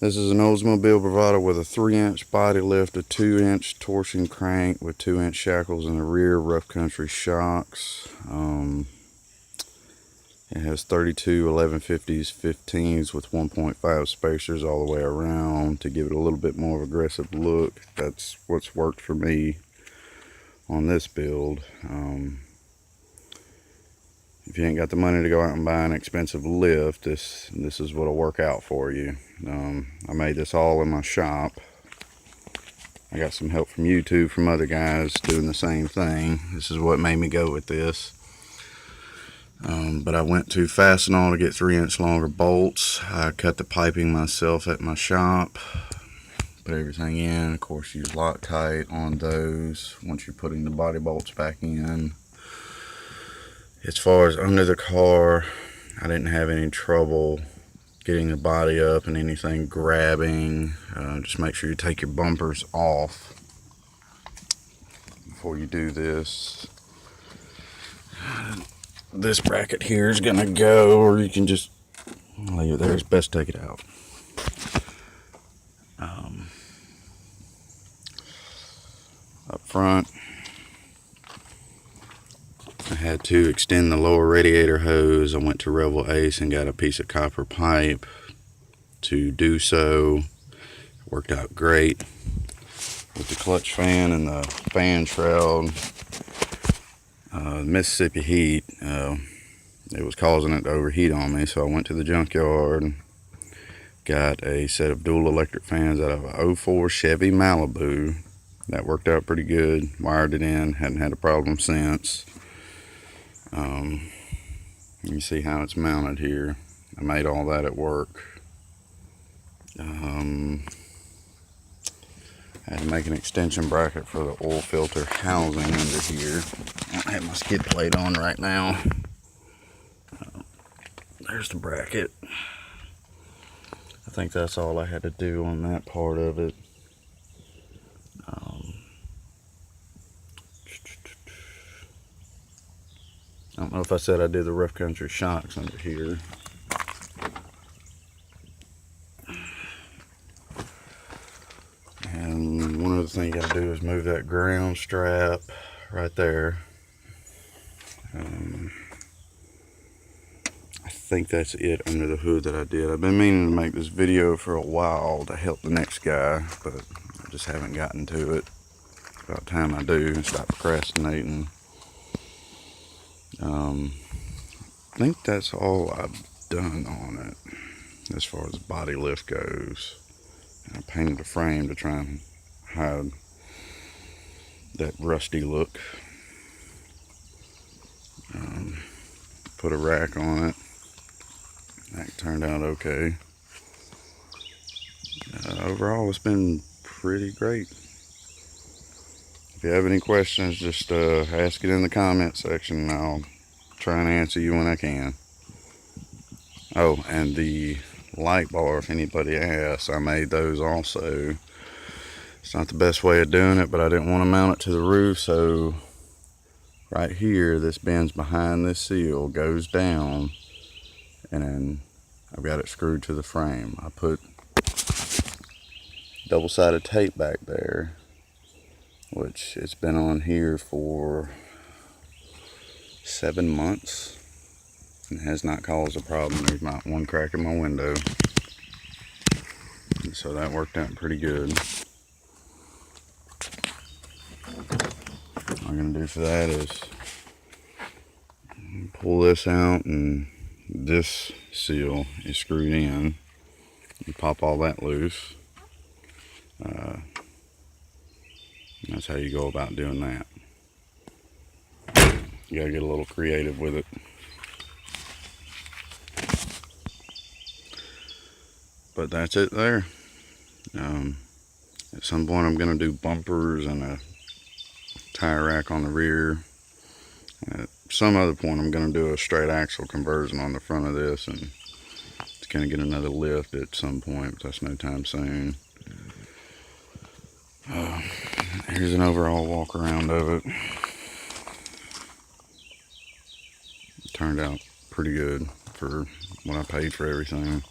This is an Oldsmobile Bravada with a 3-inch body lift, a 2-inch torsion crank with 2-inch shackles in the rear, rough country shocks. It has 32 1150s 15s with 1.5 spacers all the way around to give it a little bit more aggressive look. That's what's worked for me on this build. If you ain't got the money to go out and buy an expensive lift, this is what'll work out for you. I made this all in my shop. I got some help from YouTube from other guys doing the same thing. This is what made me go with this. But I went to Fastenal to get 3-inch longer bolts. I cut the piping myself at my shop. Put everything in. Of course, use Loctite on those once you're putting the body bolts back in. As far as under the car, I didn't have any trouble getting the body up and anything grabbing. Just make sure you take your bumpers off before you do this. This bracket here is gonna go, or you can just leave it there. It's best to take it out. Up front, I had to extend the lower radiator hose. I went to Rebel Ace and got a piece of copper pipe to do so. It worked out great with the clutch fan and the fan shroud. Mississippi heat, it was causing it to overheat on me, so I went to the junkyard, got a set of dual electric fans out of a 04 Chevy Malibu. That worked out pretty good. Wired it in, hadn't had a problem since. You see how it's mounted here. I made all that at work. I had to make an extension bracket for the oil filter housing under here. I don't have my skid plate on right now. There's the bracket. I think that's all I had to do on that part of it. I don't know if I said I did the rough country shocks under here. And one other thing you gotta do is move that ground strap right there. I think that's it under the hood that I did. I've been meaning to make this video for a while to help the next guy, but I just haven't gotten to it. It's about time I do and stop procrastinating. I think that's all I've done on it as far as body lift goes. I painted the frame to try and hide that rusty look. Put a rack on it. That turned out okay. Overall, it's been pretty great. If you have any questions, just ask it in the comment section, and I'll try and answer you when I can. Oh, and the light bar, if anybody asks, I made those also. It's not the best way of doing it, but I didn't want to mount it to the roof, so right here, this bends behind this seal, goes down, and then I've got it screwed to the frame. I put double-sided tape back there, which it's been on here for 7 months and has not caused a problem. There's not one crack in my window, and so that worked out pretty good. All I'm gonna do for that is pull this out, and this seal is screwed in. You pop all that loose. That's how you go about doing that. You gotta get a little creative with it. But that's it there. At some point I'm gonna do bumpers and a tire rack on the rear. At some other point I'm gonna do a straight axle conversion on the front of this, and it's gonna get another lift at some point, but that's no time soon. Here's an overall walk around of it. It turned out pretty good for what I paid for everything.